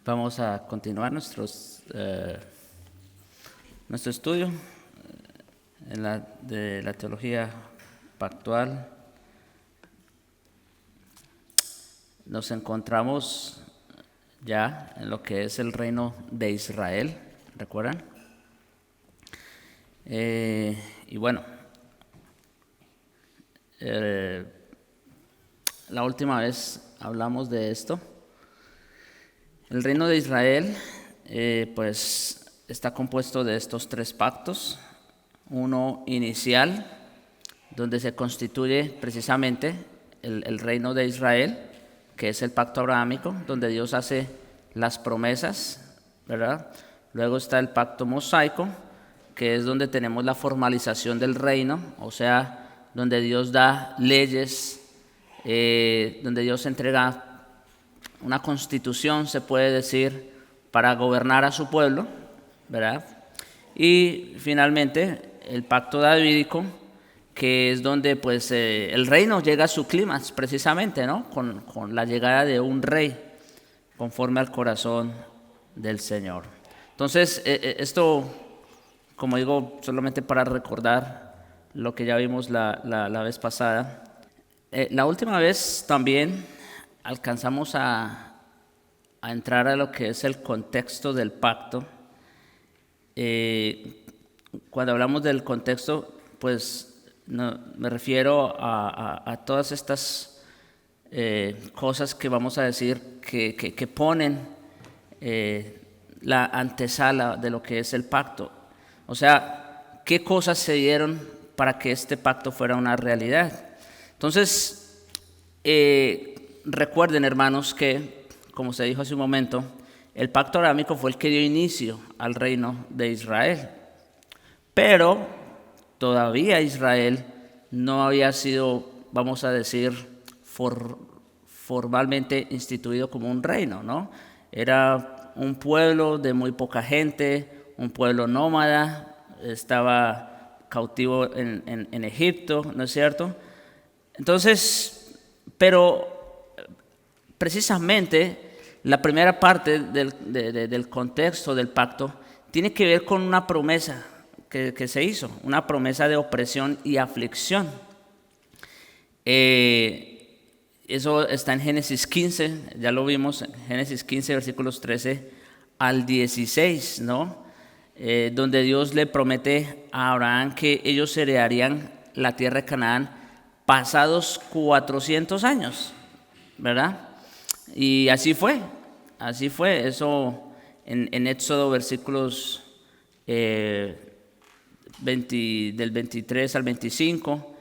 Vamos a continuar nuestro estudio de la teología pactual. Nos encontramos ya en lo que es el reino de Israel, ¿recuerdan? Y bueno, la última vez hablamos de esto. El reino de Israel pues está compuesto de estos tres pactos. Uno inicial, donde se constituye precisamente el reino de Israel, que es el pacto abrahámico, donde Dios hace las promesas, ¿verdad? Luego está el pacto mosaico, que es donde tenemos la formalización del reino, o sea, donde Dios da leyes, donde Dios entrega una constitución, se puede decir, para gobernar a su pueblo, ¿verdad? Y finalmente el pacto davídico, que es donde pues el reino llega a su clímax precisamente, ¿no? Con la llegada de un rey conforme al corazón del Señor. Entonces esto, como digo, solamente para recordar lo que ya vimos la vez pasada. La última vez también alcanzamos a entrar a lo que es el contexto del pacto. Cuando hablamos del contexto, pues no, me refiero a todas estas cosas que vamos a decir que ponen la antesala de lo que es el pacto. O sea, ¿qué cosas se dieron para que este pacto fuera una realidad? Entonces, recuerden, hermanos, que, como se dijo hace un momento, el pacto abrahámico fue el que dio inicio al reino de Israel. Pero todavía Israel no había sido, vamos a decir, formalmente instituido como un reino, ¿no? Era un pueblo de muy poca gente, un pueblo nómada, estaba cautivo en Egipto, ¿no es cierto? Entonces, pero precisamente la primera parte del contexto del pacto tiene que ver con una promesa que se hizo, una promesa de opresión y aflicción. Eso está en Génesis 15, ya lo vimos, en Génesis 15, versículos 13 al 16, ¿no? Donde Dios le promete a Abraham que ellos heredarían la tierra de Canaán pasados 400 años, ¿verdad? Y así fue, eso en Éxodo versículos del 23 al 25,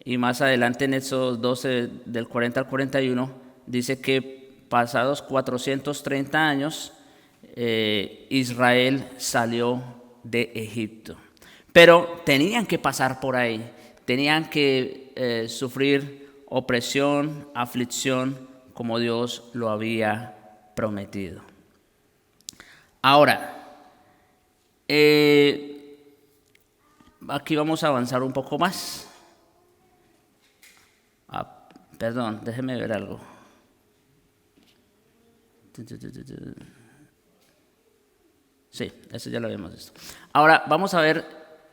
y más adelante en Éxodo 12 del 40 al 41, dice que pasados 430 años Israel salió de Egipto. Pero tenían que pasar por ahí, tenían que sufrir opresión, aflicción, como Dios lo había prometido. Ahora, aquí vamos a avanzar un poco más. Perdón, déjeme ver algo. Sí, eso ya lo habíamos visto. Ahora vamos a ver,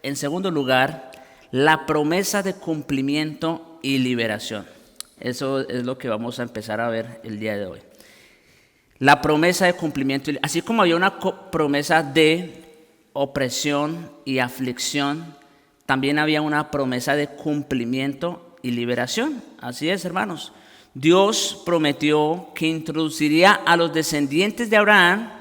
en segundo lugar, la promesa de cumplimiento y liberación. Eso es lo que vamos a empezar a ver el día de hoy. La promesa de cumplimiento, así como había una promesa de opresión y aflicción, también había una promesa de cumplimiento y liberación. Así es, hermanos. Dios prometió que introduciría a los descendientes de Abraham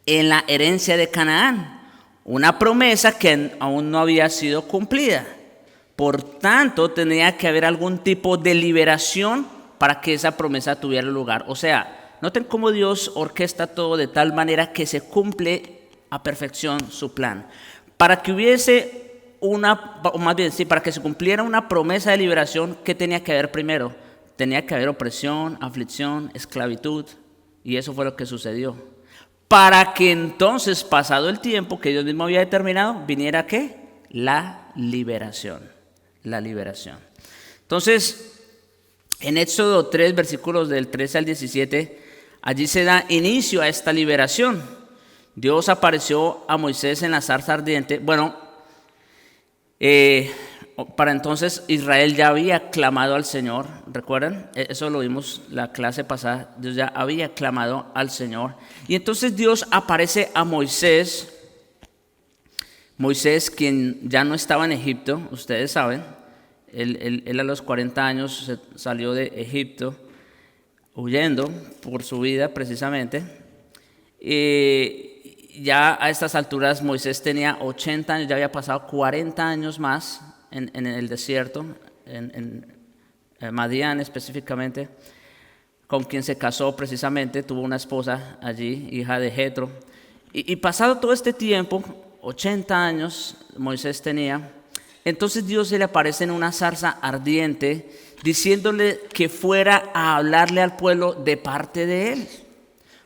en la herencia de Canaán, una promesa que aún no había sido cumplida. Por tanto, tenía que haber algún tipo de liberación para que esa promesa tuviera lugar. O sea, noten cómo Dios orquesta todo de tal manera que se cumple a perfección su plan. Para que hubiese para que se cumpliera una promesa de liberación, ¿qué tenía que haber primero? Tenía que haber opresión, aflicción, esclavitud, y eso fue lo que sucedió. Para que entonces, pasado el tiempo que Dios mismo había determinado, viniera ¿qué? La liberación. La liberación. Entonces, en Éxodo 3, versículos del 13 al 17, Allí se da inicio a esta liberación. Dios apareció a Moisés en la zarza ardiente. Bueno, para entonces Israel ya había clamado al Señor, ¿recuerdan? Eso lo vimos la clase pasada. Dios ya había clamado al Señor. Y entonces Dios aparece a Moisés. Moisés, quien ya no estaba en Egipto, ustedes saben. Él a los 40 años salió de Egipto, huyendo por su vida precisamente. Ya a estas alturas Moisés tenía 80 años, ya había pasado 40 años más en el desierto, en Madián específicamente, con quien se casó precisamente, tuvo una esposa allí, hija de Jetro. Y pasado todo este tiempo, 80 años Moisés tenía, entonces Dios se le aparece en una zarza ardiente, diciéndole que fuera a hablarle al pueblo de parte de él.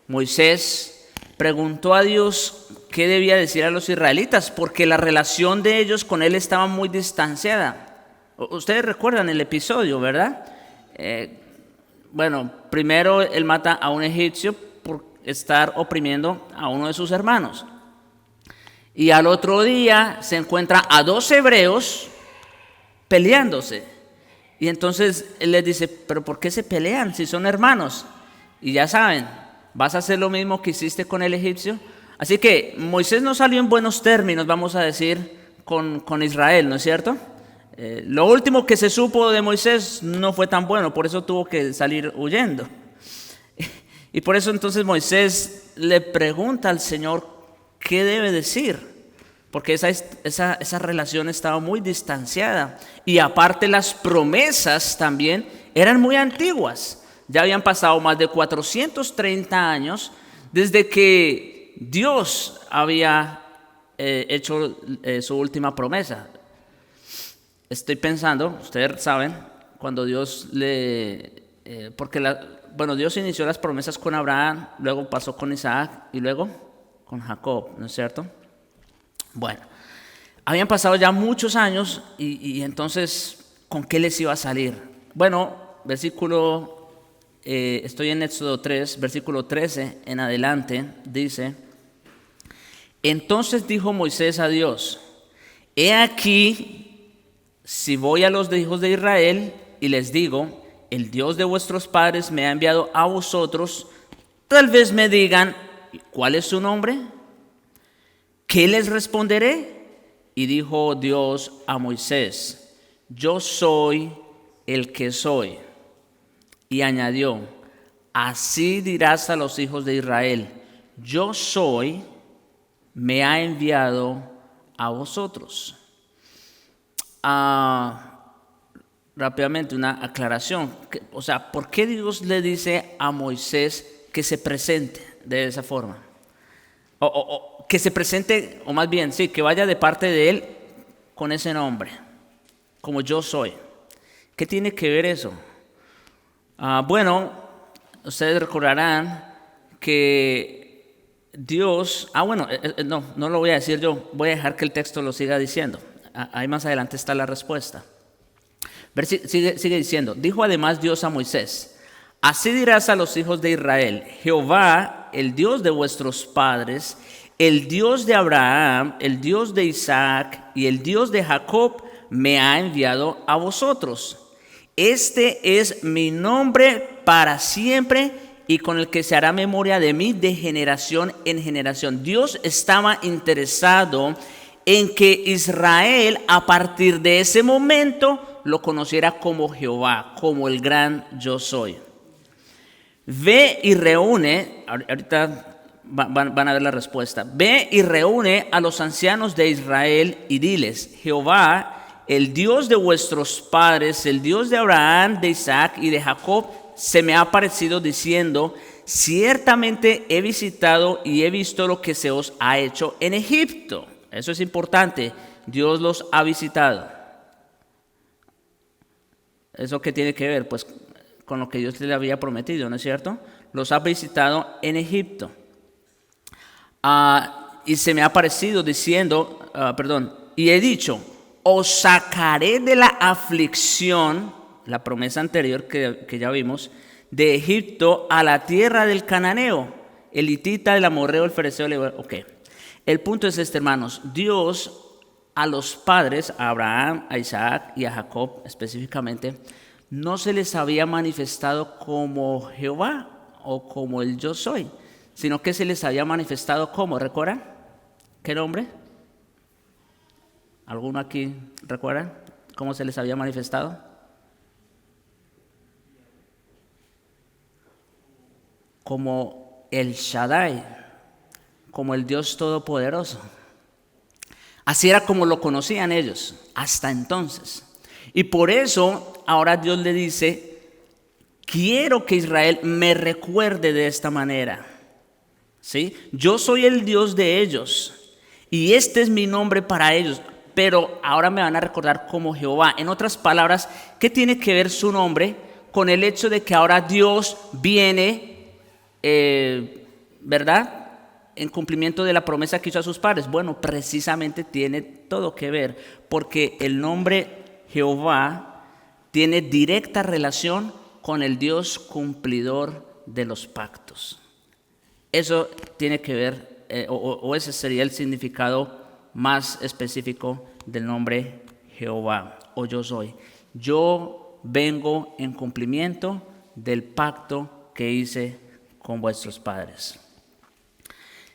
Moisés preguntó a Dios qué debía decir a los israelitas, porque la relación de ellos con él estaba muy distanciada. Ustedes recuerdan el episodio, ¿verdad? Bueno, primero él mata a un egipcio por estar oprimiendo a uno de sus hermanos. Y al otro día se encuentra a 2 hebreos peleándose. Y entonces él les dice, ¿pero por qué se pelean si son hermanos? Y ya saben, ¿vas a hacer lo mismo que hiciste con el egipcio? Así que Moisés no salió en buenos términos, vamos a decir, con Israel, ¿no es cierto? Lo último que se supo de Moisés no fue tan bueno, por eso tuvo que salir huyendo. Y por eso entonces Moisés le pregunta al Señor qué debe decir, porque esa relación estaba muy distanciada. Y aparte las promesas también eran muy antiguas. Ya habían pasado más de 430 años desde que Dios había hecho su última promesa. Estoy pensando, ustedes saben, cuando Dios Dios inició las promesas con Abraham, luego pasó con Isaac y luego con Jacob, ¿no es cierto? Bueno, habían pasado ya muchos años y entonces, ¿con qué les iba a salir? Bueno, estoy en Éxodo 3, versículo 13 en adelante, dice: Entonces dijo Moisés a Dios: He aquí, si voy a los hijos de Israel y les digo, el Dios de vuestros padres me ha enviado a vosotros, tal vez me digan, ¿cuál es su nombre? ¿Qué les responderé? Y dijo Dios a Moisés: Yo soy el que soy. Y añadió: Así dirás a los hijos de Israel: Yo soy, me ha enviado a vosotros. Rápidamente una aclaración. O sea, ¿por qué Dios le dice a Moisés que se presente de esa forma? Que se presente, o más bien, sí, que vaya de parte de él con ese nombre, como yo soy. ¿Qué tiene que ver eso? Bueno, ustedes recordarán que Dios, no lo voy a decir yo, voy a dejar que el texto lo siga diciendo. Ahí más adelante está la respuesta. Sigue diciendo: Dijo además Dios a Moisés: Así dirás a los hijos de Israel: Jehová, el Dios de vuestros padres, el Dios de Abraham, el Dios de Isaac y el Dios de Jacob, me ha enviado a vosotros. Este es mi nombre para siempre, y con el que se hará memoria de mí de generación en generación. Dios estaba interesado en que Israel, a partir de ese momento, lo conociera como Jehová, como el gran yo soy. Ve y reúne, ahorita van a ver la respuesta. Ve y reúne a los ancianos de Israel y diles: Jehová, el Dios de vuestros padres, el Dios de Abraham, de Isaac y de Jacob, se me ha aparecido diciendo: ciertamente he visitado y he visto lo que se os ha hecho en Egipto. Eso es importante. Dios los ha visitado. ¿Eso qué tiene que ver? Pues con lo que Dios le había prometido, ¿no es cierto? Los ha visitado en Egipto. Y se me ha aparecido diciendo, y he dicho: os sacaré de la aflicción, la promesa anterior que ya vimos, de Egipto a la tierra del cananeo, el hitita, el amorreo, el fereceo, el heveo. Ok. El punto es este, hermanos. Dios a los padres, a Abraham, a Isaac y a Jacob específicamente, no se les había manifestado como Jehová o como el yo soy, sino que se les había manifestado como, ¿recuerdan? ¿Qué nombre? ¿Alguno aquí recuerda cómo se les había manifestado? Como el Shaddai, como el Dios Todopoderoso. Así era como lo conocían ellos hasta entonces. Y por eso ahora Dios le dice, quiero que Israel me recuerde de esta manera. ¿Sí? Yo soy el Dios de ellos y este es mi nombre para ellos, pero ahora me van a recordar como Jehová. En otras palabras, ¿qué tiene que ver su nombre con el hecho de que ahora Dios viene, ¿verdad?, en cumplimiento de la promesa que hizo a sus padres? Bueno, precisamente tiene todo que ver, porque el nombre Jehová tiene directa relación con el Dios cumplidor de los pactos. Eso tiene que ver, o ese sería el significado más específico del nombre Jehová, o yo soy. Yo vengo en cumplimiento del pacto que hice con vuestros padres.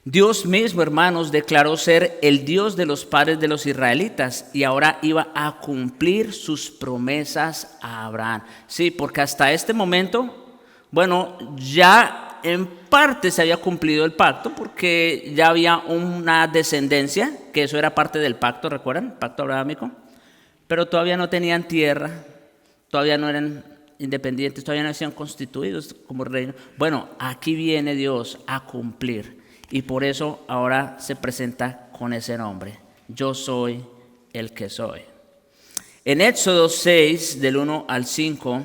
Dios mismo, hermanos, declaró ser el Dios de los padres de los israelitas y ahora iba a cumplir sus promesas a Abraham. Sí, porque hasta este momento, bueno, ya en parte se había cumplido el pacto porque ya había una descendencia, que eso era parte del pacto, ¿recuerdan? Pacto abrahámico. Pero todavía no tenían tierra, todavía no eran independientes, todavía no se constituidos como reino. Bueno, aquí viene Dios a cumplir. Y por eso ahora se presenta con ese nombre. Yo soy el que soy. En Éxodo 6, del 1 al 5,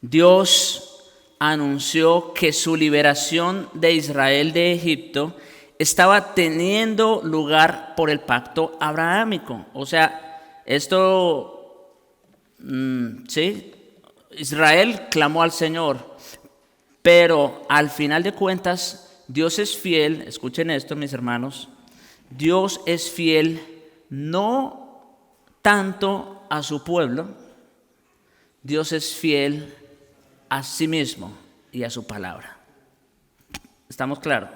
Dios anunció que su liberación de Israel de Egipto estaba teniendo lugar por el pacto abrahámico. O sea, esto, sí, Israel clamó al Señor, pero al final de cuentas, Dios es fiel, escuchen esto, mis hermanos, Dios es fiel no tanto a su pueblo, Dios es fiel a sí mismo y a su palabra. ¿Estamos claros?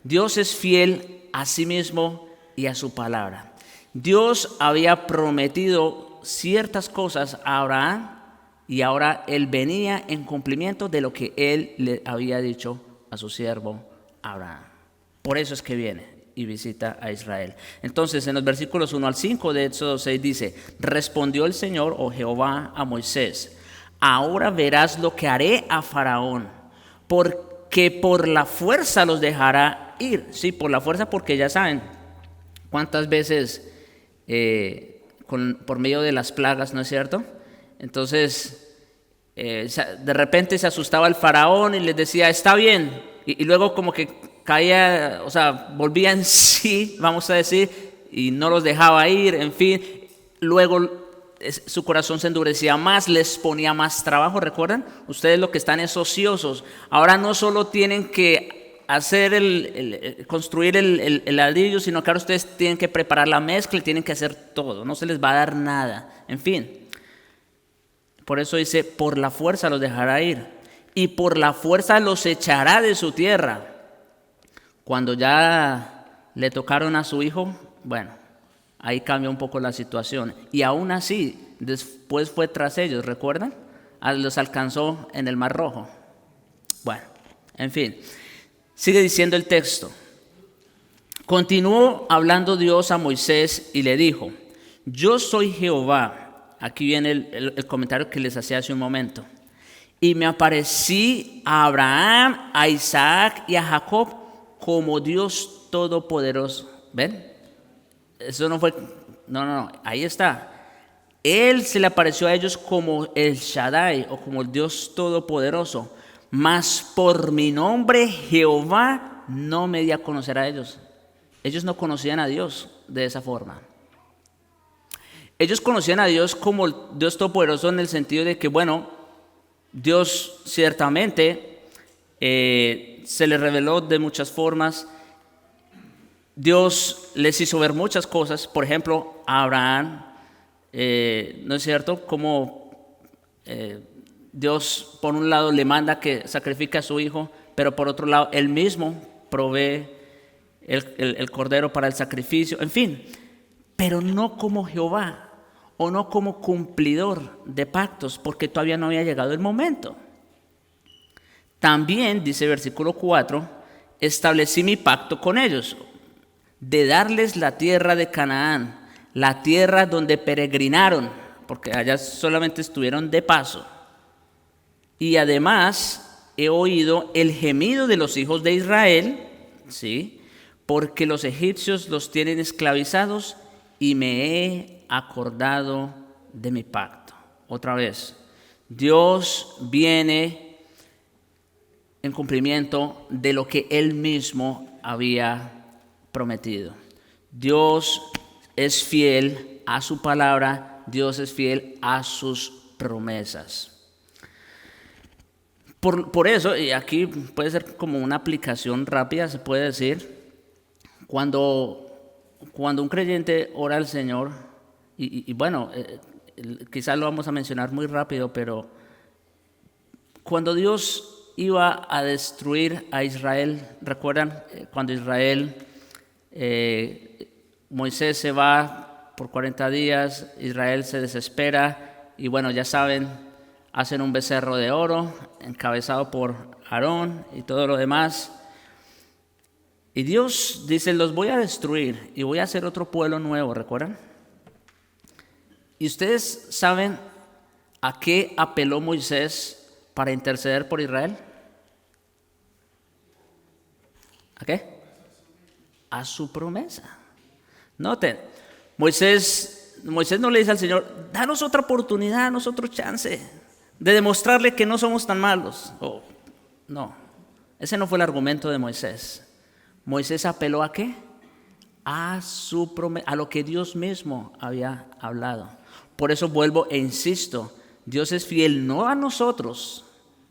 Dios es fiel a sí mismo y a su palabra. Dios había prometido ciertas cosas a Abraham y ahora él venía en cumplimiento de lo que él le había dicho a su siervo Abraham. Por eso es que viene y visita a Israel. Entonces, en los versículos 1 al 5 de Éxodo 6 dice: respondió el Señor, o Jehová, a Moisés: ahora verás lo que haré a Faraón, porque por la fuerza los dejará ir. Sí, por la fuerza, porque ya saben cuántas veces por medio de las plagas, ¿no es cierto? Entonces, de repente se asustaba el Faraón y les decía, está bien. Y luego como que caía, o sea, volvía en sí, vamos a decir, y no los dejaba ir, en fin. Luego su corazón se endurecía más, les ponía más trabajo, ¿recuerdan? Ustedes lo que están es ociosos. Ahora no solo tienen que hacer construir el ladrillo, sino que ahora ustedes tienen que preparar la mezcla y tienen que hacer todo. No se les va a dar nada, en fin. Por eso dice, por la fuerza los dejará ir. Y por la fuerza los echará de su tierra. Cuando ya le tocaron a su hijo, bueno, ahí cambió un poco la situación. Y aún así, después fue tras ellos, ¿recuerdan? Los alcanzó en el Mar Rojo. Bueno, en fin, sigue diciendo el texto. Continuó hablando Dios a Moisés y le dijo: yo soy Jehová. Aquí viene el comentario que les hacía hace un momento. Y me aparecí a Abraham, a Isaac y a Jacob como Dios Todopoderoso. ¿Ven? Eso no fue... No, ahí está. Él se le apareció a ellos como el Shaddai o como el Dios Todopoderoso. Mas por mi nombre Jehová no me di a conocer a ellos. Ellos no conocían a Dios de esa forma. Ellos conocían a Dios como el Dios Todopoderoso en el sentido de que, bueno, Dios ciertamente se les reveló de muchas formas. Dios les hizo ver muchas cosas. Por ejemplo, a Abraham, ¿no es cierto? Como Dios por un lado le manda que sacrifique a su hijo, pero por otro lado él mismo provee el cordero para el sacrificio, en fin, pero no como Jehová o no como cumplidor de pactos, porque todavía no había llegado el momento. También, dice versículo 4, establecí mi pacto con ellos, de darles la tierra de Canaán, la tierra donde peregrinaron, porque allá solamente estuvieron de paso. Y además he oído el gemido de los hijos de Israel, ¿sí?, porque los egipcios los tienen esclavizados y me he acordado de mi pacto. Otra vez, Dios viene en cumplimiento de lo que Él mismo había prometido. Dios es fiel a su palabra, Dios es fiel a sus promesas. Por eso, y aquí puede ser como una aplicación rápida, se puede decir, cuando un creyente ora al Señor, y bueno, quizás lo vamos a mencionar muy rápido, pero cuando Dios iba a destruir a Israel, ¿recuerdan? Cuando Moisés se va por 40 días, Israel se desespera, y bueno, ya saben, hacen un becerro de oro, encabezado por Aarón y todo lo demás. Y Dios dice, los voy a destruir y voy a hacer otro pueblo nuevo, ¿recuerdan? ¿Y ustedes saben a qué apeló Moisés para interceder por Israel? ¿A qué? A su promesa. Noten, Moisés no le dice al Señor, danos otra oportunidad, danos otro chance de demostrarle que no somos tan malos. No, ese no fue el argumento de Moisés. Moisés apeló ¿a qué? A su promesa, a lo que Dios mismo había hablado. Por eso vuelvo e insisto, Dios es fiel no a nosotros,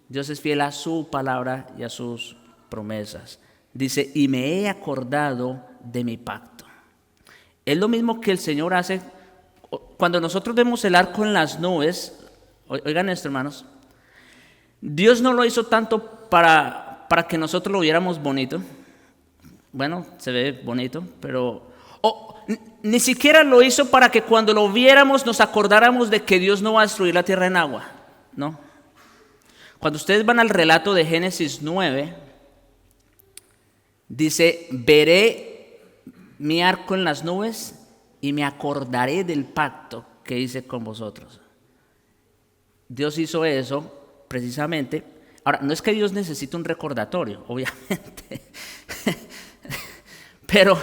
Dios es fiel a su palabra y a sus promesas. Dice, y me he acordado de mi pacto. Es lo mismo que el Señor hace cuando nosotros vemos el arco en las nubes. Oigan esto, hermanos, Dios no lo hizo tanto para que nosotros lo viéramos bonito. Bueno, se ve bonito, pero ni siquiera lo hizo para que cuando lo viéramos nos acordáramos de que Dios no va a destruir la tierra en agua, ¿no? Cuando ustedes van al relato de Génesis 9, dice, veré mi arco en las nubes y me acordaré del pacto que hice con vosotros. Dios hizo eso precisamente. Ahora, no es que Dios necesite un recordatorio, obviamente. Pero,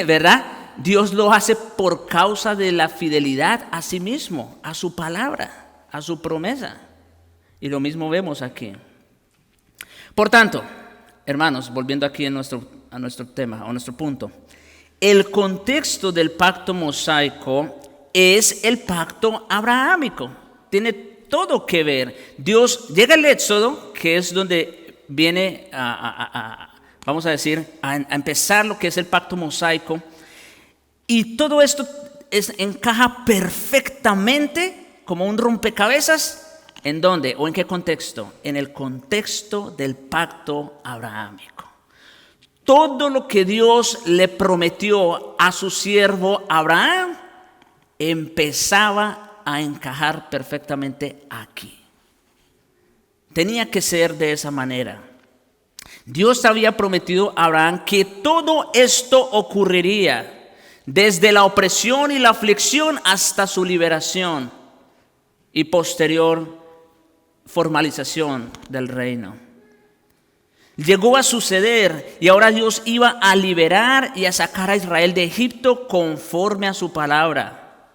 ¿verdad? Dios lo hace por causa de la fidelidad a sí mismo, a su palabra, a su promesa. Y lo mismo vemos aquí. Por tanto, hermanos, volviendo aquí a nuestro tema, a nuestro punto. El contexto del pacto mosaico es el pacto abrahámico. Tiene todo que ver. Dios llega al Éxodo, que es donde viene vamos a decir, a empezar lo que es el pacto mosaico. Y todo esto encaja perfectamente como un rompecabezas. ¿En dónde o en qué contexto? En el contexto del pacto abrahámico. Todo lo que Dios le prometió a su siervo Abraham empezaba a encajar perfectamente aquí. Tenía que ser de esa manera. Dios había prometido a Abraham que todo esto ocurriría, desde la opresión y la aflicción hasta su liberación y posterior formalización del reino. Llegó a suceder y ahora Dios iba a liberar y a sacar a Israel de Egipto conforme a su palabra.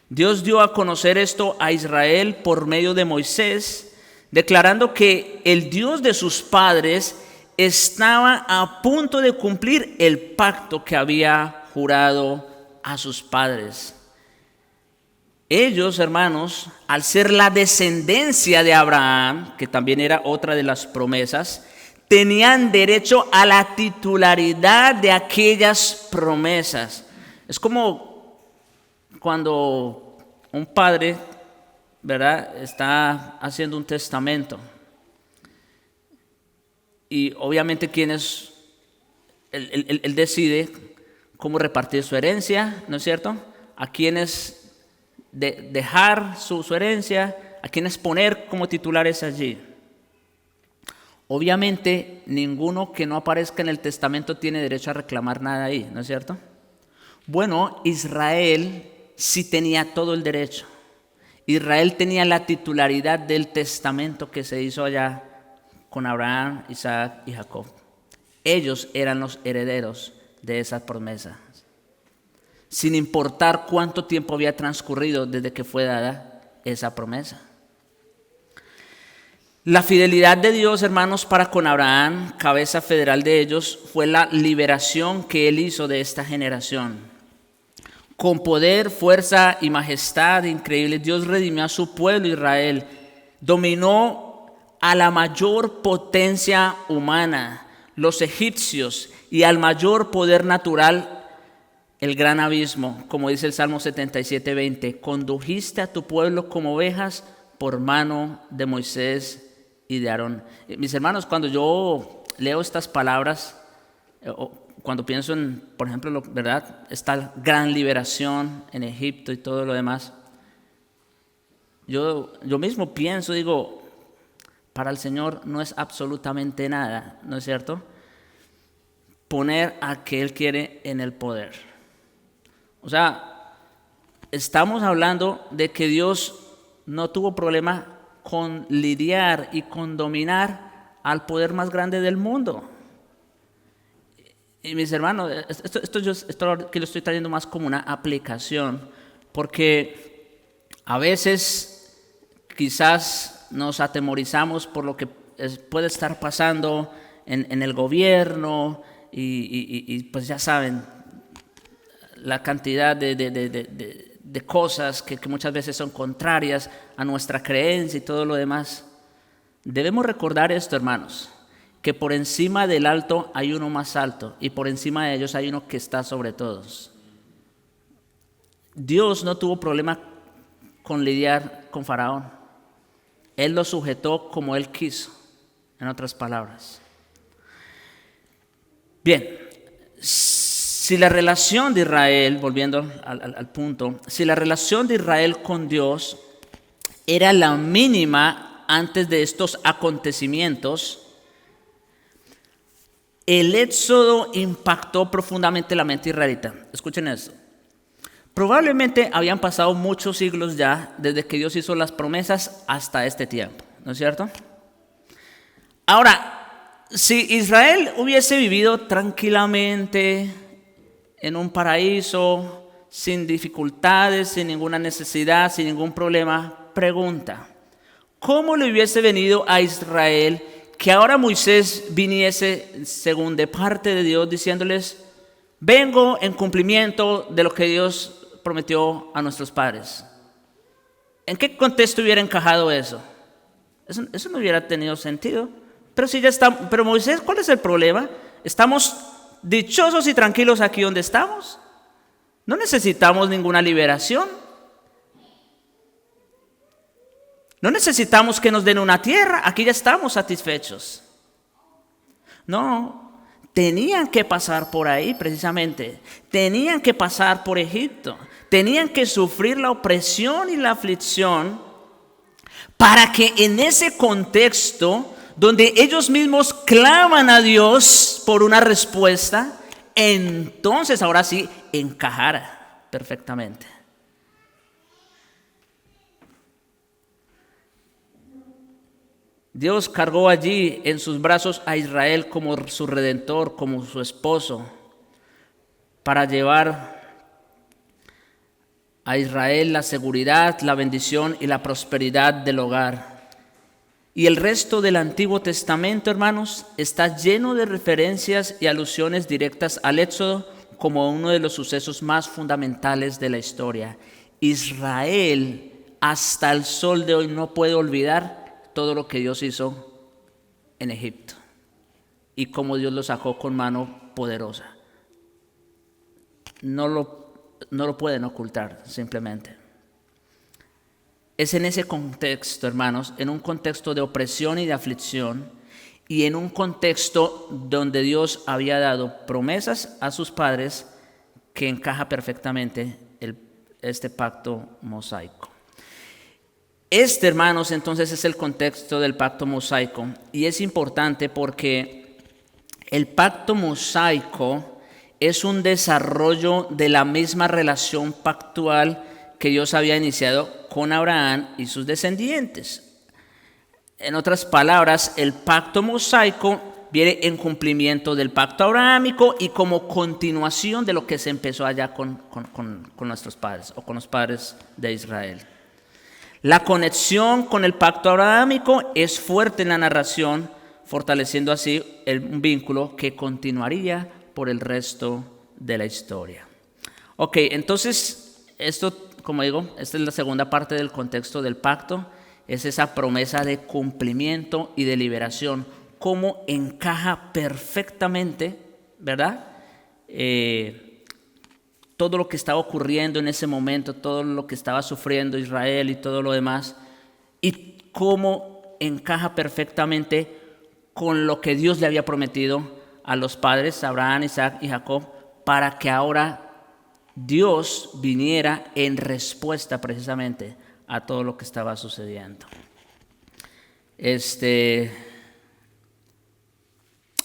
Dios dio a conocer esto a Israel por medio de Moisés, declarando que el Dios de sus padres estaba a punto de cumplir el pacto que había jurado a sus padres. ellos, hermanos, al ser la descendencia de Abraham, que también era otra de las promesas, tenían derecho a la titularidad de aquellas promesas. Es como cuando un padre, ¿verdad?, está haciendo un testamento. Y obviamente él decide cómo repartir su herencia, ¿no es cierto? A quienes dejar su herencia, a quienes poner como titulares allí. Obviamente, ninguno que no aparezca en el testamento tiene derecho a reclamar nada ahí, ¿no es cierto? Bueno, Israel sí tenía todo el derecho. Israel tenía la titularidad del testamento que se hizo allá con Abraham, Isaac y Jacob. Ellos eran los herederos de esa promesa, sin importar cuánto tiempo había transcurrido desde que fue dada esa promesa. La fidelidad de Dios, hermanos, para con Abraham, cabeza federal de ellos, fue la liberación que él hizo de esta generación. Con poder, fuerza y majestad increíbles, Dios redimió a su pueblo Israel, dominó a la mayor potencia humana, los egipcios, y al mayor poder natural, el gran abismo, como dice el Salmo 77:20. Condujiste a tu pueblo como ovejas por mano de Moisés y de Aarón. Mis hermanos, cuando yo leo estas palabras, cuando pienso en, por ejemplo, ¿verdad?, esta gran liberación en Egipto y todo lo demás, yo mismo pienso, digo, para el Señor no es absolutamente nada, ¿no es cierto?, poner a que Él quiere en el poder. O sea, estamos hablando de que Dios no tuvo problema con lidiar y con dominar al poder más grande del mundo. Y mis hermanos, esto que lo estoy trayendo más como una aplicación, porque a veces quizás nos atemorizamos por lo que puede estar pasando en el gobierno y pues ya saben, la cantidad de cosas que muchas veces son contrarias a nuestra creencia y todo lo demás. Debemos recordar esto, hermanos, que por encima del alto hay uno más alto y por encima de ellos hay uno que está sobre todos. Dios no tuvo problema con lidiar con Faraón. Él lo sujetó como Él quiso, en otras palabras. Bien, si la relación de Israel, volviendo al punto, si la relación de Israel con Dios era la mínima antes de estos acontecimientos, el éxodo impactó profundamente la mente israelita. Escuchen esto. Probablemente habían pasado muchos siglos ya desde que Dios hizo las promesas hasta este tiempo, ¿no es cierto? Ahora, si Israel hubiese vivido tranquilamente en un paraíso, sin dificultades, sin ninguna necesidad, sin ningún problema, pregunta, ¿cómo le hubiese venido a Israel que ahora Moisés viniese según de parte de Dios diciéndoles, vengo en cumplimiento de lo que Dios prometió a nuestros padres? ¿En qué contexto hubiera encajado eso? Eso no hubiera tenido sentido. Pero si ya está, pero Moisés, ¿cuál es el problema? Estamos dichosos y tranquilos aquí donde estamos. No necesitamos ninguna liberación. No necesitamos que nos den una tierra. Aquí ya estamos satisfechos. No, tenían que pasar por ahí precisamente. Tenían que pasar por Egipto. Tenían que sufrir la opresión y la aflicción para que en ese contexto donde ellos mismos claman a Dios por una respuesta, entonces ahora sí encajara perfectamente. Dios cargó allí en sus brazos a Israel como su redentor, como su esposo, para llevar a Israel la seguridad, la bendición y la prosperidad del hogar. Y el resto del Antiguo Testamento, hermanos, está lleno de referencias y alusiones directas al Éxodo como uno de los sucesos más fundamentales de la historia. Israel hasta el sol de hoy no puede olvidar todo lo que Dios hizo en Egipto y cómo Dios lo sacó con mano poderosa. No lo pueden ocultar simplemente. Es en ese contexto, hermanos, en un contexto de opresión y de aflicción, y en un contexto donde Dios había dado promesas a sus padres, que encaja perfectamente este pacto mosaico. Hermanos, entonces es el contexto del pacto mosaico, y es importante porque el pacto mosaico es un desarrollo de la misma relación pactual que Dios había iniciado con Abraham y sus descendientes. En otras palabras, el pacto mosaico viene en cumplimiento del pacto abrahámico y como continuación de lo que se empezó allá con nuestros padres o con los padres de Israel. La conexión con el pacto abrahámico es fuerte en la narración, fortaleciendo así un vínculo que continuaría por el resto de la historia. Ok, entonces esto, como digo, esta es la segunda parte del contexto del pacto. Es esa promesa de cumplimiento y de liberación, cómo encaja perfectamente, ¿verdad? Todo lo que estaba ocurriendo en ese momento, todo lo que estaba sufriendo Israel y todo lo demás, y cómo encaja perfectamente con lo que Dios le había prometido a los padres, Abraham, Isaac y Jacob, para que ahora Dios viniera en respuesta precisamente a todo lo que estaba sucediendo.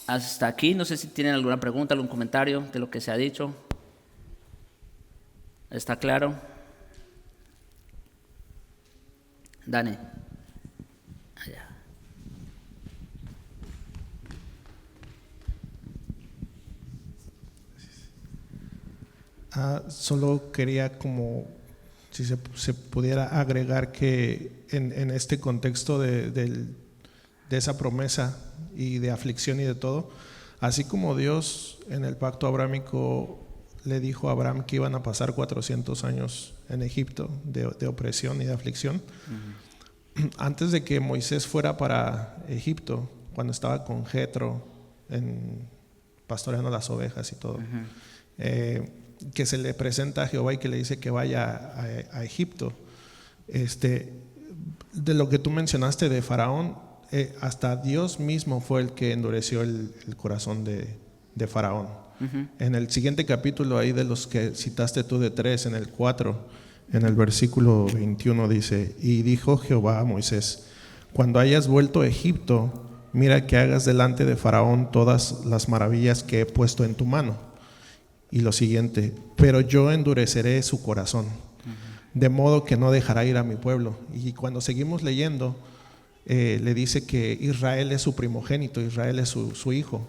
Hasta aquí, no sé si tienen alguna pregunta, algún comentario de lo que se ha dicho. ¿Está claro? Dani. Allá. Solo quería como si se pudiera agregar que en este contexto de esa promesa y de aflicción y de todo, así como Dios en el pacto abrámico le dijo a Abraham que iban a pasar 400 años en Egipto de opresión y de aflicción, antes de que Moisés fuera para Egipto, cuando estaba con Jetro pastoreando las ovejas y todo, que se le presenta a Jehová y que le dice que vaya a Egipto. De lo que tú mencionaste de Faraón, hasta Dios mismo fue el que endureció el corazón de Faraón. En el siguiente capítulo, ahí de los que citaste tú de 3, en el 4, en el versículo 21 dice: y dijo Jehová a Moisés: cuando hayas vuelto a Egipto, mira que hagas delante de Faraón todas las maravillas que he puesto en tu mano. Y lo siguiente: pero yo endureceré su corazón, de modo que no dejará ir a mi pueblo. Y cuando seguimos leyendo, le dice que Israel es su primogénito, Israel es su hijo,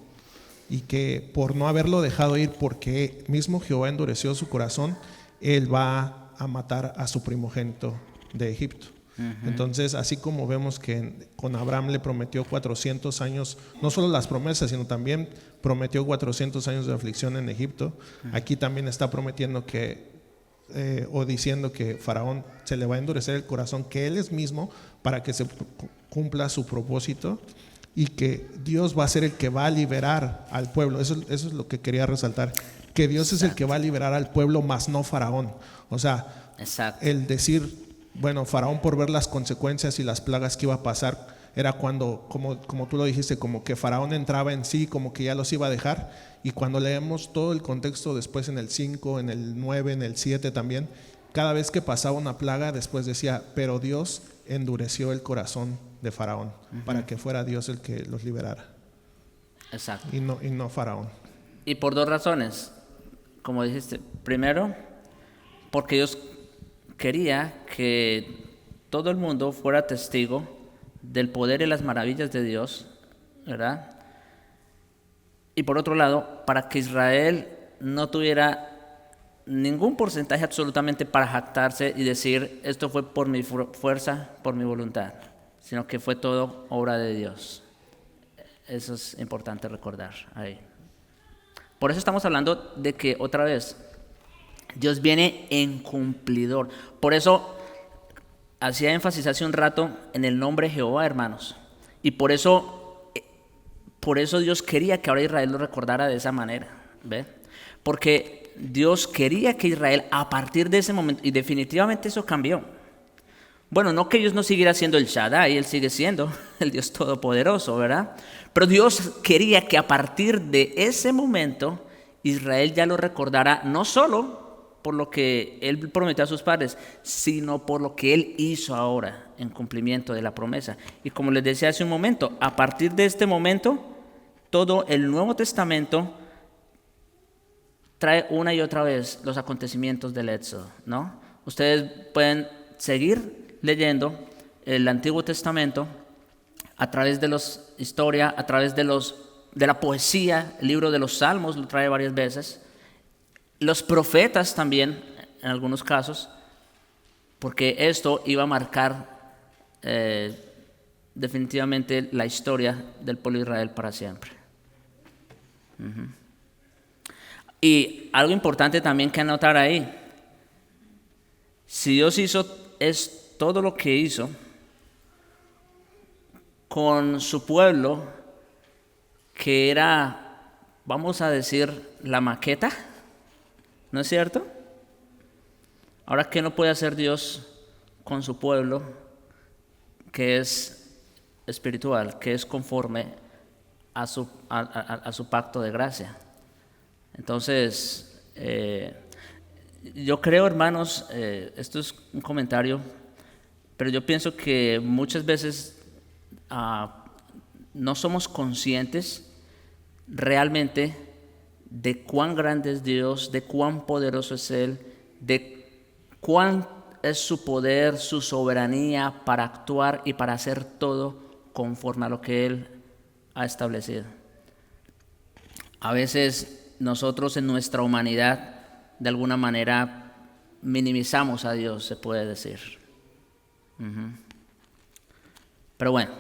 y que por no haberlo dejado ir, porque mismo Jehová endureció su corazón, él va a matar a su primogénito de Egipto. Entonces, así como vemos que con Abraham le prometió 400 años, no solo las promesas, sino también prometió 400 años de aflicción en Egipto, aquí también está prometiendo o diciendo que Faraón se le va a endurecer el corazón, que él es mismo, para que se cumpla su propósito, y que Dios va a ser el que va a liberar al pueblo. Eso es lo que quería resaltar, que Dios es el que va a liberar al pueblo, más no Faraón. O sea, el decir, bueno, Faraón, por ver las consecuencias y las plagas que iba a pasar, era cuando, como tú lo dijiste, como que Faraón entraba en sí, como que ya los iba a dejar. Y cuando leemos todo el contexto después, en el 5, en el 9, en el 7 también, cada vez que pasaba una plaga, después decía: pero Dios endureció el corazón de Faraón, para que fuera Dios el que los liberara. Exacto. Y no Faraón. Y por dos razones, como dijiste. Primero, porque Dios quería que todo el mundo fuera testigo del poder y las maravillas de Dios, ¿verdad? Y por otro lado, para que Israel no tuviera ningún porcentaje absolutamente para jactarse y decir: esto fue por mi fuerza, por mi voluntad, sino que fue todo obra de Dios. Eso es importante recordar ahí. Por eso estamos hablando de que, otra vez, Dios viene en cumplidor. Por eso hacía énfasis hace un rato en el nombre Jehová, hermanos. Y por eso Dios quería que ahora Israel lo recordara de esa manera. ¿Ve? Porque Dios quería que Israel, a partir de ese momento, y definitivamente eso cambió. Bueno, no que Dios no siguiera siendo el Shaddai, Él sigue siendo el Dios Todopoderoso, ¿verdad? Pero Dios quería que a partir de ese momento Israel ya lo recordara no solo por lo que Él prometió a sus padres, sino por lo que Él hizo ahora en cumplimiento de la promesa. Y como les decía hace un momento, a partir de este momento, todo el Nuevo Testamento trae una y otra vez los acontecimientos del Éxodo, ¿no? Ustedes pueden seguir leyendo el Antiguo Testamento a través de los historia, a través de la poesía. El libro de los Salmos lo trae varias veces, los profetas también en algunos casos, porque esto iba a marcar definitivamente la historia del pueblo de Israel para siempre. Y algo importante también que anotar ahí: si Dios hizo todo lo que hizo con su pueblo, que era, vamos a decir, la maqueta, ¿no es cierto? Ahora, ¿qué no puede hacer Dios con su pueblo que es espiritual, que es conforme a su pacto de gracia? Entonces, yo creo, hermanos, esto es un comentario, pero yo pienso que muchas veces no somos conscientes realmente de cuán grande es Dios, de cuán poderoso es Él, de cuán es su poder, su soberanía para actuar y para hacer todo conforme a lo que Él ha establecido. A veces nosotros en nuestra humanidad de alguna manera minimizamos a Dios, se puede decir. Pero bueno,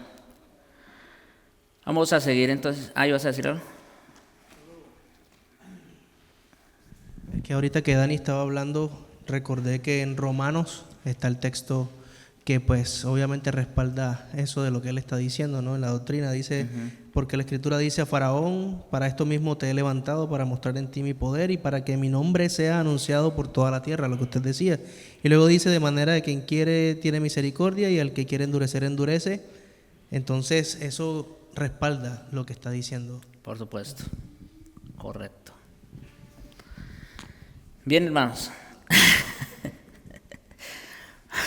vamos a seguir entonces. ¿Ibas a decir algo? Que ahorita que Dani estaba hablando, recordé que en Romanos está el texto que pues obviamente respalda eso de lo que él está diciendo, ¿no? En la doctrina dice, porque la Escritura dice a Faraón: para esto mismo te he levantado, para mostrar en ti mi poder y para que mi nombre sea anunciado por toda la tierra, lo que usted decía. Y luego dice: de manera que quien quiere tiene misericordia y al que quiere endurecer, endurece. Entonces eso respalda lo que está diciendo. Por supuesto, correcto. Bien, hermanos.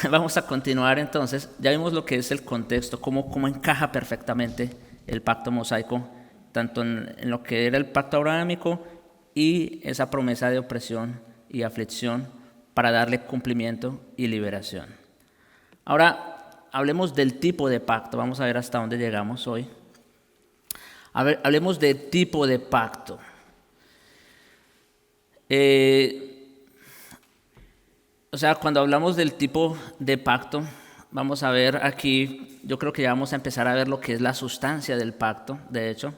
Vamos a continuar entonces. Ya vimos lo que es el contexto, cómo encaja perfectamente el pacto mosaico, tanto en lo que era el pacto abrahámico y esa promesa de opresión y aflicción para darle cumplimiento y liberación. Ahora, hablemos del tipo de pacto. Vamos a ver hasta dónde llegamos hoy. Hablemos del tipo de pacto. O sea, cuando hablamos del tipo de pacto, vamos a ver aquí, yo creo que ya vamos a empezar a ver lo que es la sustancia del pacto, de hecho.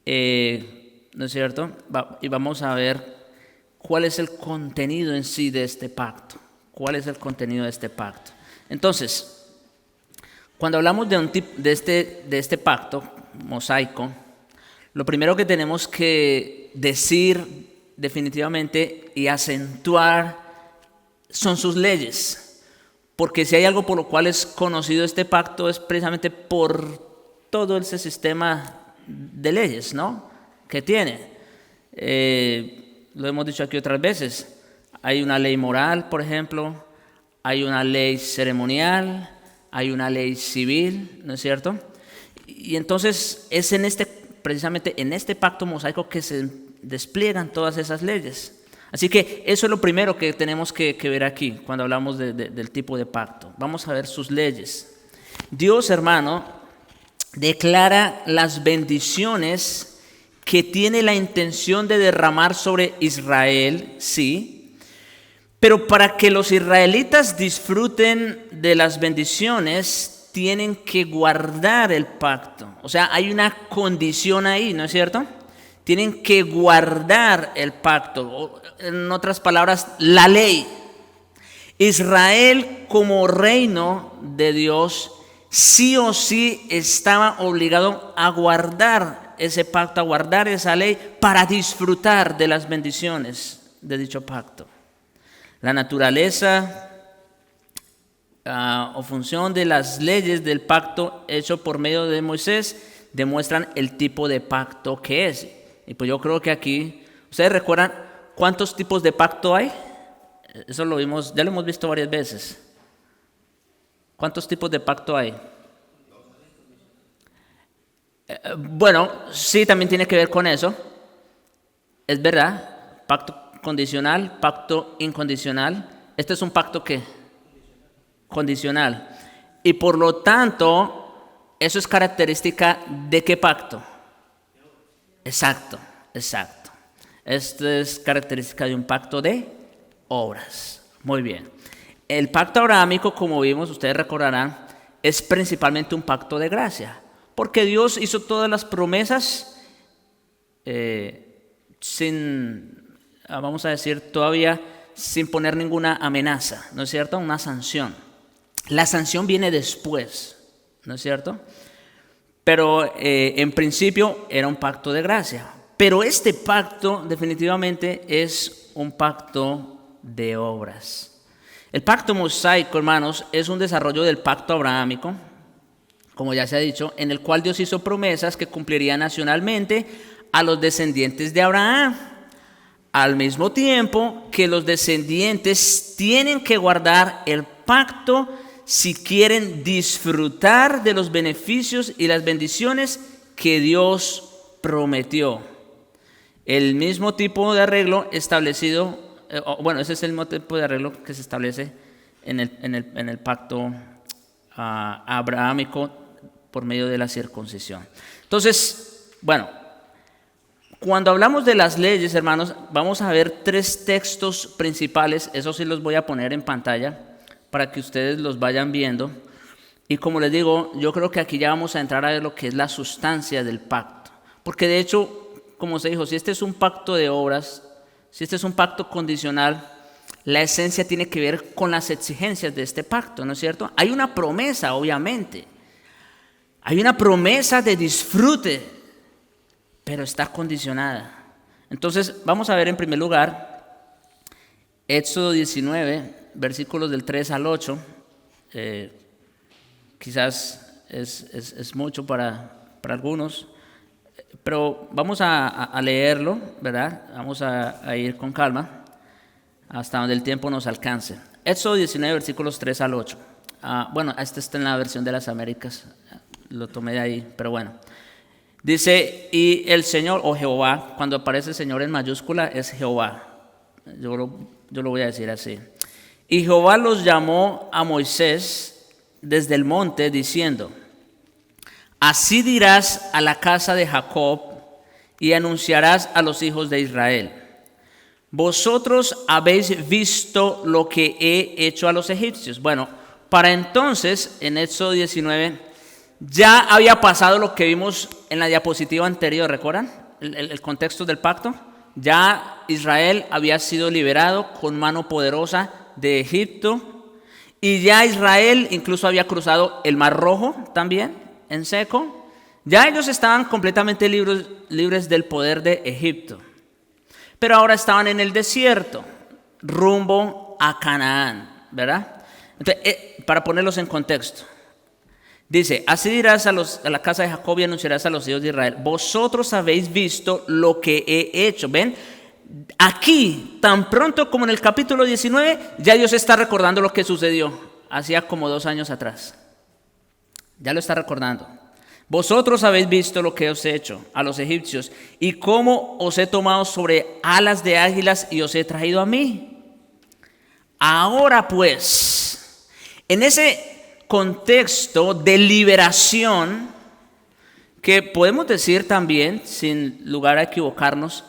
¿No es cierto? Y vamos a ver cuál es el contenido en sí de este pacto. ¿Cuál es el contenido de este pacto? Entonces, cuando hablamos de este pacto mosaico, lo primero que tenemos que decir definitivamente y acentuar son sus leyes, porque si hay algo por lo cual es conocido este pacto es precisamente por todo ese sistema de leyes, ¿no?, que tiene. Lo hemos dicho aquí otras veces. Hay una ley moral, por ejemplo, hay una ley ceremonial, hay una ley civil, ¿no es cierto? Y entonces es precisamente en este pacto mosaico que se despliegan todas esas leyes. Así que eso es lo primero que tenemos que ver aquí cuando hablamos del tipo de pacto. Vamos a ver sus leyes. Dios, hermano, declara las bendiciones que tiene la intención de derramar sobre Israel, sí, pero para que los israelitas disfruten de las bendiciones tienen que guardar el pacto. O sea, hay una condición ahí, ¿no es cierto? tienen que guardar el pacto, o, en otras palabras, la ley. Israel como reino de Dios sí o sí estaba obligado a guardar ese pacto, a guardar esa ley para disfrutar de las bendiciones de dicho pacto. La naturaleza o función de las leyes del pacto hecho por medio de Moisés demuestran el tipo de pacto que es. Y pues yo creo que aquí, ¿ustedes recuerdan cuántos tipos de pacto hay? Eso lo vimos, ya lo hemos visto varias veces. ¿Cuántos tipos de pacto hay? Bueno, sí, también tiene que ver con eso. Es verdad, pacto condicional, pacto incondicional. Este es un pacto ¿qué? Condicional. Y por lo tanto, eso es característica ¿de qué pacto? Exacto. Esto es característica de un pacto de obras. Muy bien. El pacto abrahámico, como vimos, ustedes recordarán, es principalmente un pacto de gracia, porque Dios hizo todas las promesas vamos a decir, todavía sin poner ninguna amenaza, ¿no es cierto? Una sanción. La sanción viene después, ¿no es cierto? Pero en principio era un pacto de gracia. Pero este pacto definitivamente es un pacto de obras. El pacto mosaico, hermanos, es un desarrollo del pacto abrahámico, como ya se ha dicho, en el cual Dios hizo promesas que cumpliría nacionalmente a los descendientes de Abraham, al mismo tiempo que los descendientes tienen que guardar el pacto si quieren disfrutar de los beneficios y las bendiciones que Dios prometió. El mismo tipo de arreglo establecido, ese es el mismo tipo de arreglo que se establece en el pacto abrahámico por medio de la circuncisión. Entonces, cuando hablamos de las leyes, hermanos, vamos a ver 3 textos principales. Eso sí los voy a poner en pantalla para que ustedes los vayan viendo. Y como les digo, yo creo que aquí ya vamos a entrar a ver lo que es la sustancia del pacto. Porque de hecho, como se dijo, si este es un pacto de obras, si este es un pacto condicional, la esencia tiene que ver con las exigencias de este pacto, ¿no es cierto? Hay una promesa, obviamente. Hay una promesa de disfrute, pero está condicionada. Entonces, vamos a ver en primer lugar Éxodo 19, versículos del 3 al 8. Quizás es mucho para algunos, pero vamos a leerlo, ¿verdad? Vamos a ir con calma hasta donde el tiempo nos alcance. Éxodo 19, versículos 3 al 8. Este está en la versión de las Américas, lo tomé de ahí, pero bueno. Dice, y el Señor, o Jehová, cuando aparece el Señor en mayúscula, es Jehová. Yo lo voy a decir así. Y Jehová los llamó a Moisés desde el monte, diciendo, así dirás a la casa de Jacob y anunciarás a los hijos de Israel. Vosotros habéis visto lo que he hecho a los egipcios. Bueno, para entonces, en Éxodo 19, ya había pasado lo que vimos en la diapositiva anterior, ¿recuerdan? El contexto del pacto. Ya Israel había sido liberado con mano poderosa de Egipto. Y ya Israel incluso había cruzado el Mar Rojo también, en seco. Ya ellos estaban completamente libres del poder de Egipto. Pero ahora estaban en el desierto, rumbo a Canaán, ¿verdad? Entonces, para ponerlos en contexto. Dice, así dirás a la casa de Jacob y anunciarás a los hijos de Israel. Vosotros habéis visto lo que he hecho. ¿Ven? Aquí, tan pronto como en el capítulo 19, ya Dios está recordando lo que sucedió hacía como 2 años atrás. Ya lo está recordando. Vosotros habéis visto lo que os he hecho a los egipcios y cómo os he tomado sobre alas de águilas y os he traído a mí. Ahora pues, en ese contexto de liberación, que podemos decir también, sin lugar a equivocarnos,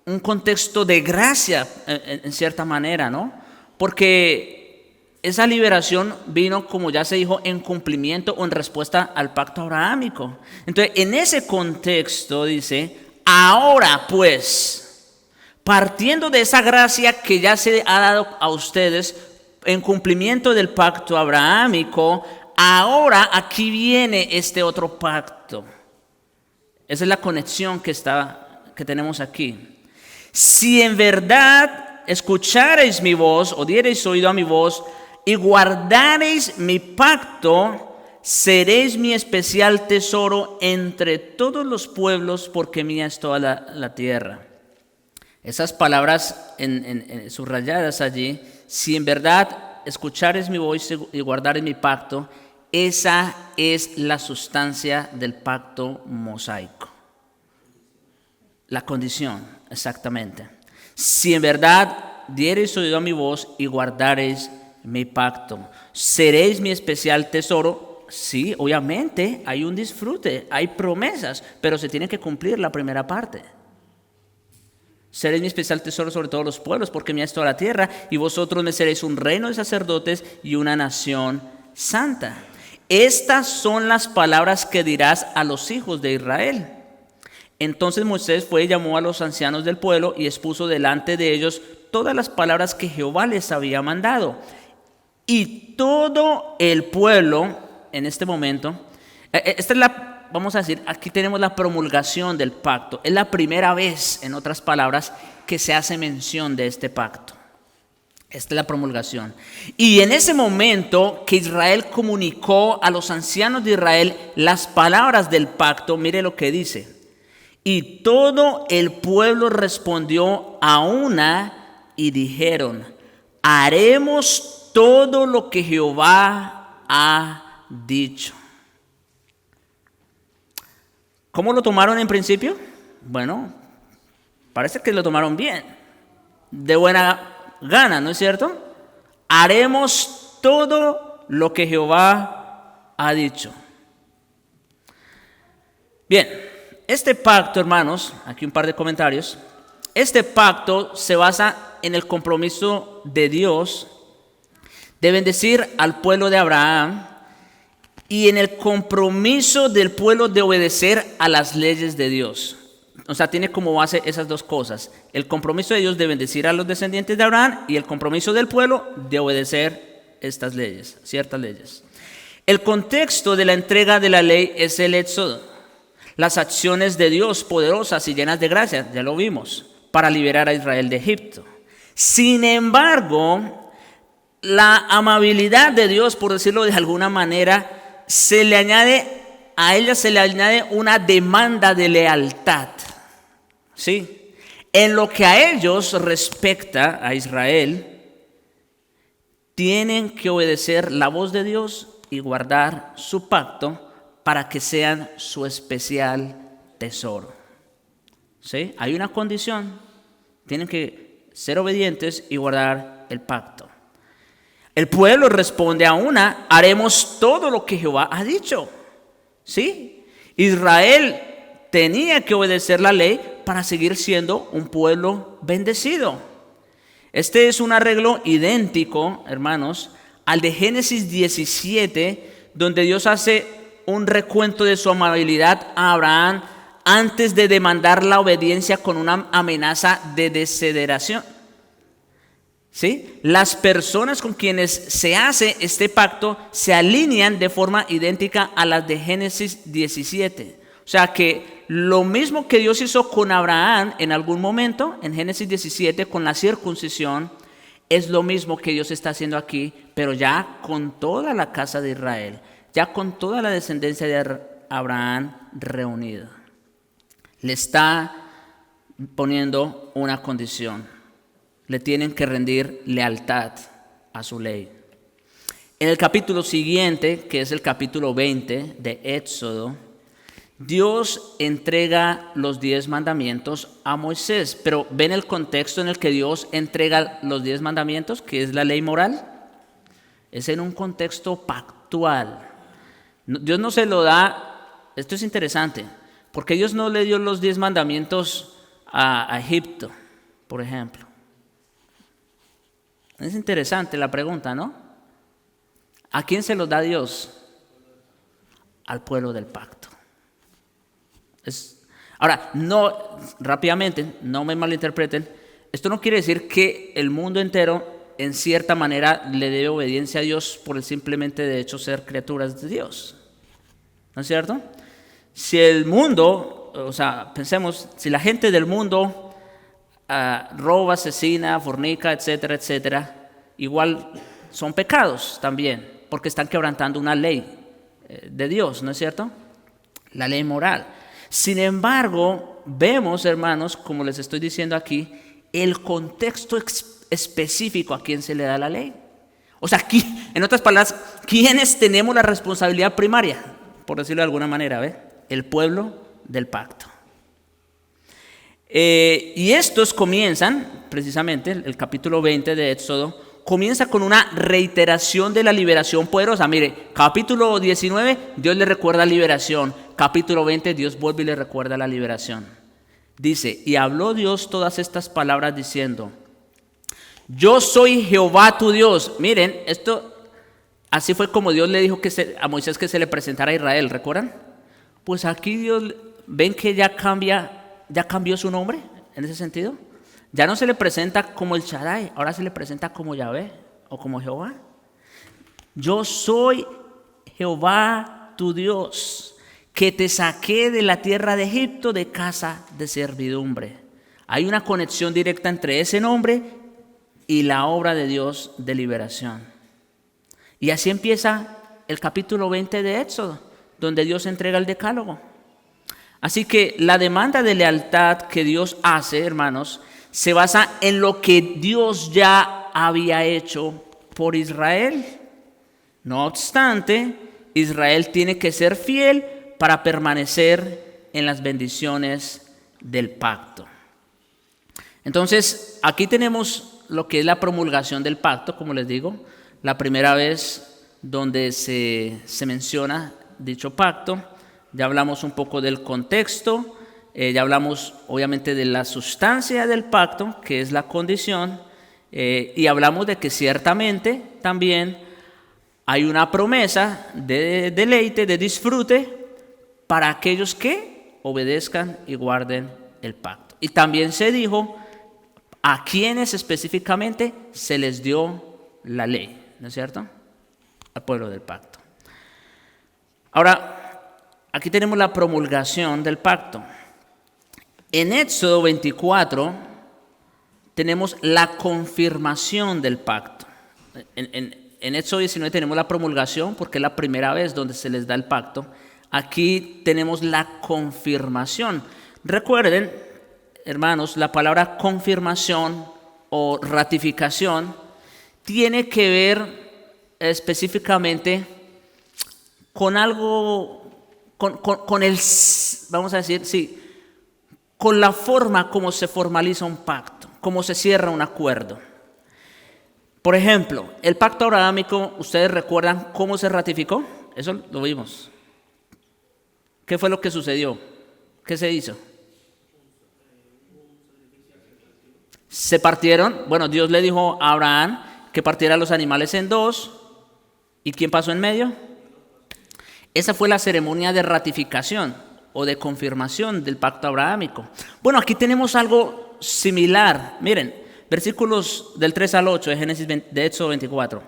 un contexto de gracia en cierta manera, ¿no? Porque esa liberación vino, como ya se dijo, en cumplimiento o en respuesta al pacto abrahámico. Entonces, en ese contexto dice, ahora pues, partiendo de esa gracia que ya se ha dado a ustedes en cumplimiento del pacto abrahámico, ahora aquí viene este otro pacto. Esa es la conexión que tenemos aquí. Si en verdad escuchareis mi voz o diereis oído a mi voz y guardareis mi pacto, seréis mi especial tesoro entre todos los pueblos, porque mía es toda la tierra. Esas palabras subrayadas allí, si en verdad escuchareis mi voz y guardareis mi pacto, esa es la sustancia del pacto mosaico. La condición, exactamente. Si en verdad diereis oído a mi voz y guardareis mi pacto, seréis mi especial tesoro. Sí, obviamente hay un disfrute, hay promesas, pero se tiene que cumplir la primera parte. Seréis mi especial tesoro sobre todos los pueblos, porque mía es toda la tierra, y vosotros me seréis un reino de sacerdotes y una nación santa. Estas son las palabras que dirás a los hijos de Israel. Entonces Moisés fue y llamó a los ancianos del pueblo y expuso delante de ellos todas las palabras que Jehová les había mandado. Y todo el pueblo, en este momento, vamos a decir, aquí tenemos la promulgación del pacto. Es la primera vez, en otras palabras, que se hace mención de este pacto. Esta es la promulgación. Y en ese momento que Israel comunicó a los ancianos de Israel las palabras del pacto, mire lo que dice. Y todo el pueblo respondió a una y dijeron: haremos todo lo que Jehová ha dicho. ¿Cómo lo tomaron en principio? Bueno, parece que lo tomaron bien, de buena gana, ¿no es cierto? Haremos todo lo que Jehová ha dicho. Bien, este pacto, hermanos, aquí un par de comentarios. Este pacto se basa en el compromiso de Dios de bendecir al pueblo de Abraham y en el compromiso del pueblo de obedecer a las leyes de Dios. O sea, tiene como base esas dos cosas: el compromiso de Dios de bendecir a los descendientes de Abraham y el compromiso del pueblo de obedecer estas leyes, ciertas leyes. El contexto de la entrega de la ley es el Éxodo, las acciones de Dios poderosas y llenas de gracia, ya lo vimos, para liberar a Israel de Egipto. Sin embargo, la amabilidad de Dios, por decirlo de alguna manera, a ella se le añade una demanda de lealtad. ¿Sí? En lo que a ellos respecta, a Israel, tienen que obedecer la voz de Dios y guardar su pacto para que sean su especial tesoro. ¿Sí? Hay una condición: tienen que ser obedientes y guardar el pacto. El pueblo responde a una: haremos todo lo que Jehová ha dicho. ¿Sí? Israel tenía que obedecer la ley para seguir siendo un pueblo bendecido. Este es un arreglo idéntico, hermanos, al de Génesis 17, donde Dios hace un recuento de su amabilidad a Abraham antes de demandar la obediencia con una amenaza de desheredación. ¿Sí? Las personas con quienes se hace este pacto se alinean de forma idéntica a las de Génesis 17. O sea que lo mismo que Dios hizo con Abraham en algún momento, en Génesis 17, con la circuncisión, es lo mismo que Dios está haciendo aquí, pero ya con toda la casa de Israel, ya con toda la descendencia de Abraham reunida. Le está poniendo una condición: le tienen que rendir lealtad a su ley. En el capítulo siguiente, que es el capítulo 20 de Éxodo, Dios entrega los 10 mandamientos a Moisés. Pero ¿ven el contexto en el que Dios entrega los 10 mandamientos, que es la ley moral? Es en un contexto pactual. Dios no se lo da. Esto es interesante, porque Dios no le dio los 10 mandamientos a Egipto, por ejemplo. Es interesante la pregunta, ¿no? ¿A quién se los da Dios? Al pueblo del pacto. Ahora, no, rápidamente, no me malinterpreten, esto no quiere decir que el mundo entero en cierta manera le debe obediencia a Dios por el simplemente de hecho ser criaturas de Dios. ¿No es cierto? Si el mundo, o sea, pensemos, si la gente del mundo roba, asesina, fornica, etcétera, etcétera, igual son pecados también, porque están quebrantando una ley de Dios, ¿no es cierto? La ley moral. Sin embargo, vemos, hermanos, como les estoy diciendo aquí, el contexto específico a quién se le da la ley. O sea, aquí, en otras palabras, ¿quiénes tenemos la responsabilidad primaria? Por decirlo de alguna manera, ¿ve? El pueblo del pacto. Y estos comienzan, precisamente, el capítulo 20 de Éxodo, comienza con una reiteración de la liberación poderosa. Mire, capítulo 19, Dios le recuerda liberación. Capítulo 20, Dios vuelve y le recuerda la liberación. Dice, y habló Dios todas estas palabras diciendo, yo soy Jehová tu Dios. Miren, esto, así fue como Dios le dijo a Moisés que se le presentara a Israel, ¿recuerdan? Pues aquí Dios, ven que ya cambió su nombre en ese sentido. Ya no se le presenta como el Shaddai, ahora se le presenta como Yahvé o como Jehová. Yo soy Jehová tu Dios, que te saqué de la tierra de Egipto de casa de servidumbre. Hay una conexión directa entre ese nombre y la obra de Dios de liberación. Y así empieza el capítulo 20 de Éxodo, donde Dios entrega el decálogo. Así que la demanda de lealtad que Dios hace, hermanos, se basa en lo que Dios ya había hecho por Israel. No obstante, Israel tiene que ser fiel para permanecer en las bendiciones del pacto. Entonces, aquí tenemos lo que es la promulgación del pacto, como les digo, la primera vez donde se menciona dicho pacto. Ya hablamos un poco del contexto, ya hablamos obviamente de la sustancia del pacto, que es la condición, y hablamos de que ciertamente también hay una promesa de deleite, de disfrute, para aquellos que obedezcan y guarden el pacto. Y también se dijo a quienes específicamente se les dio la ley, ¿no es cierto? Al pueblo del pacto. Ahora, aquí tenemos la promulgación del pacto. En Éxodo 24 tenemos la confirmación del pacto. En Éxodo 19 tenemos la promulgación porque es la primera vez donde se les da el pacto. Aquí tenemos la confirmación. Recuerden, hermanos, la palabra confirmación o ratificación tiene que ver específicamente con algo, con el, vamos a decir, sí, con la forma como se formaliza un pacto, cómo se cierra un acuerdo. Por ejemplo, el pacto abrahámico, ¿ustedes recuerdan cómo se ratificó? Eso lo vimos. ¿Qué fue lo que sucedió? ¿Qué se hizo? Se partieron, bueno, Dios le dijo a Abraham que partiera los animales en dos. ¿Y quién pasó en medio? Esa fue la ceremonia de ratificación o de confirmación del pacto abrahámico. Bueno, aquí tenemos algo similar. Miren, versículos del 3 al 8 de Génesis de Éxodo 24.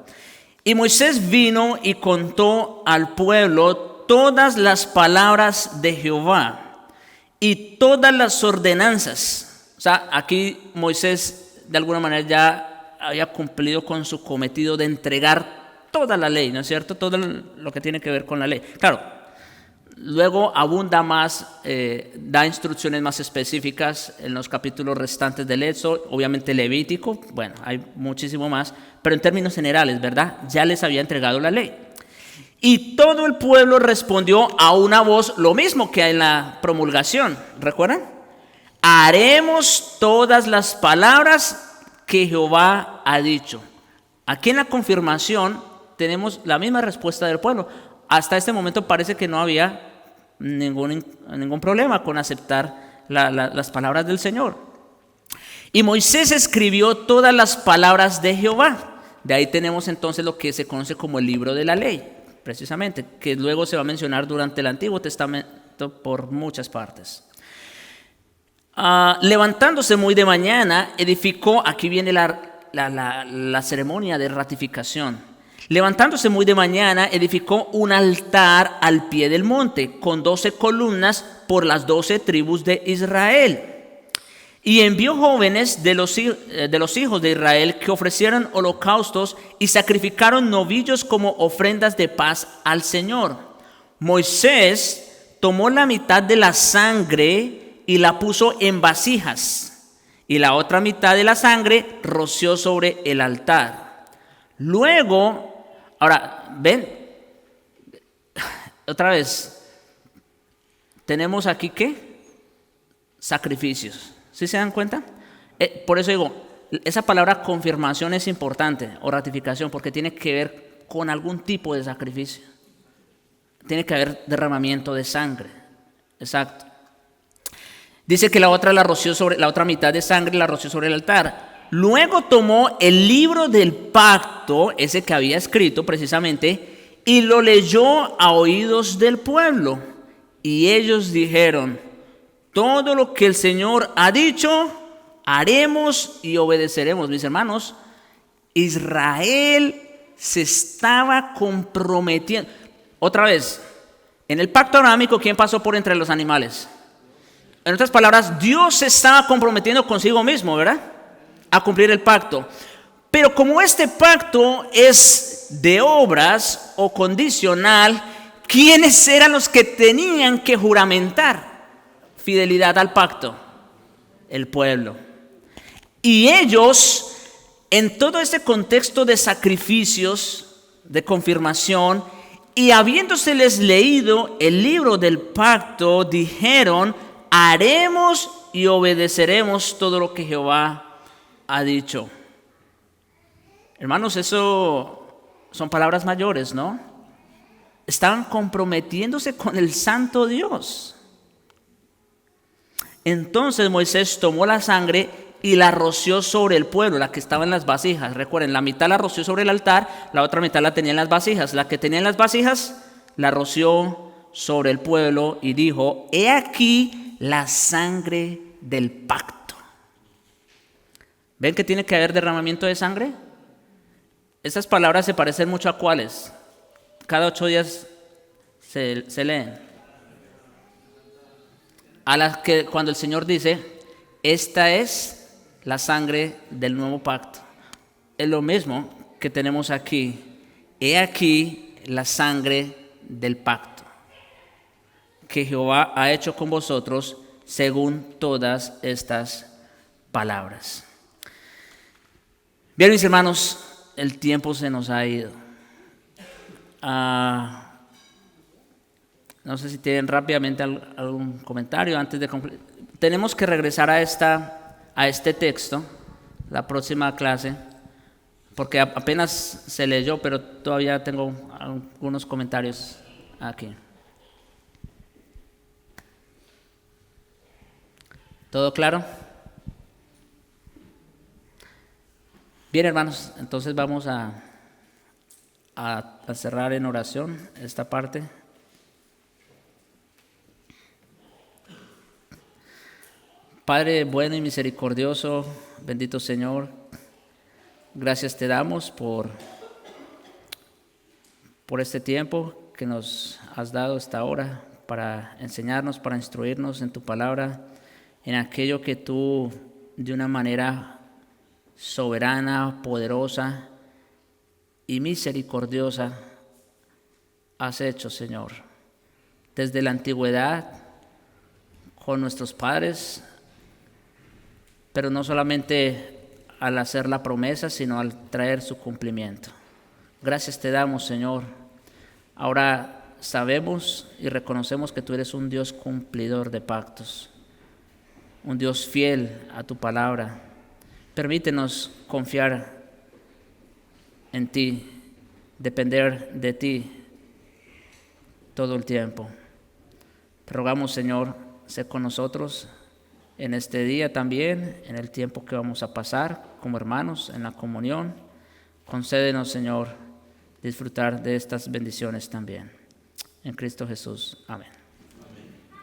Y Moisés vino y contó al pueblo todas las palabras de Jehová y todas las ordenanzas. O sea, aquí Moisés de alguna manera ya había cumplido con su cometido de entregar toda la ley, ¿no es cierto? Todo lo que tiene que ver con la ley. Claro, luego abunda más, da instrucciones más específicas en los capítulos restantes del Éxodo, obviamente Levítico, bueno, hay muchísimo más, pero en términos generales, ¿verdad? Ya les había entregado la ley. Y todo el pueblo respondió a una voz, lo mismo que en la promulgación, ¿recuerdan? Haremos todas las palabras que Jehová ha dicho. Aquí en la confirmación tenemos la misma respuesta del pueblo. Hasta este momento parece que no había ningún problema con aceptar las palabras del Señor. Y Moisés escribió todas las palabras de Jehová. De ahí tenemos entonces lo que se conoce como el libro de la ley, precisamente, que luego se va a mencionar durante el Antiguo Testamento por muchas partes. Levantándose muy de mañana, edificó, aquí viene la ceremonia de ratificación. Levantándose muy de mañana, edificó un altar al pie del monte, con 12 columnas por las 12 tribus de Israel. Y envió jóvenes de los hijos de Israel que ofrecieron holocaustos y sacrificaron novillos como ofrendas de paz al Señor. Moisés tomó la mitad de la sangre y la puso en vasijas, y la otra mitad de la sangre roció sobre el altar. Luego, ahora, ven, otra vez, tenemos aquí ¿qué? Sacrificios. ¿Sí se dan cuenta? Por eso digo, esa palabra confirmación es importante, o ratificación, porque tiene que ver con algún tipo de sacrificio. Tiene que haber derramamiento de sangre. Exacto. Dice que la otra mitad de sangre la roció sobre el altar. Luego tomó el libro del pacto, ese que había escrito precisamente, y lo leyó a oídos del pueblo. Y ellos dijeron: todo lo que el Señor ha dicho, haremos y obedeceremos. Mis hermanos, Israel se estaba comprometiendo. Otra vez, en el pacto abrahámico, ¿quién pasó por entre los animales? En otras palabras, Dios se estaba comprometiendo consigo mismo, ¿verdad? A cumplir el pacto. Pero como este pacto es de obras o condicional, ¿quiénes eran los que tenían que juramentar fidelidad al pacto? El pueblo. Y ellos, en todo este contexto de sacrificios, de confirmación, y habiéndoseles leído el libro del pacto, dijeron: haremos y obedeceremos todo lo que Jehová ha dicho. Hermanos, eso son palabras mayores, ¿no? Estaban comprometiéndose con el santo Dios. Entonces Moisés tomó la sangre y la roció sobre el pueblo, la que estaba en las vasijas. Recuerden, la mitad la roció sobre el altar, la otra mitad la tenía en las vasijas. La que tenía en las vasijas la roció sobre el pueblo y dijo: he aquí la sangre del pacto. ¿Ven que tiene que haber derramamiento de sangre? Estas palabras se parecen mucho a ¿cuáles? Cada 8 días se leen. A las que cuando el Señor dice: esta es la sangre del nuevo pacto. Es lo mismo que tenemos aquí. He aquí la sangre del pacto que Jehová ha hecho con vosotros según todas estas palabras. Bien, mis hermanos, el tiempo se nos ha ido. No sé si tienen rápidamente algún comentario antes de concluir. Tenemos que regresar a este texto, la próxima clase, porque apenas se leyó, pero todavía tengo algunos comentarios aquí. ¿Todo claro? Bien, hermanos, entonces vamos a cerrar en oración esta parte. Padre bueno y misericordioso, bendito Señor, gracias te damos por este tiempo que nos has dado esta hora para enseñarnos, para instruirnos en tu palabra, en aquello que tú de una manera soberana, poderosa y misericordiosa has hecho, Señor, desde la antigüedad con nuestros padres, pero no solamente al hacer la promesa, sino al traer su cumplimiento. Gracias te damos, Señor. Ahora sabemos y reconocemos que tú eres un Dios cumplidor de pactos, un Dios fiel a tu palabra. Permítenos confiar en ti, depender de ti todo el tiempo. Te rogamos, Señor, sé con nosotros en este día también, en el tiempo que vamos a pasar como hermanos en la comunión. Concédenos, Señor, disfrutar de estas bendiciones también. En Cristo Jesús. Amén.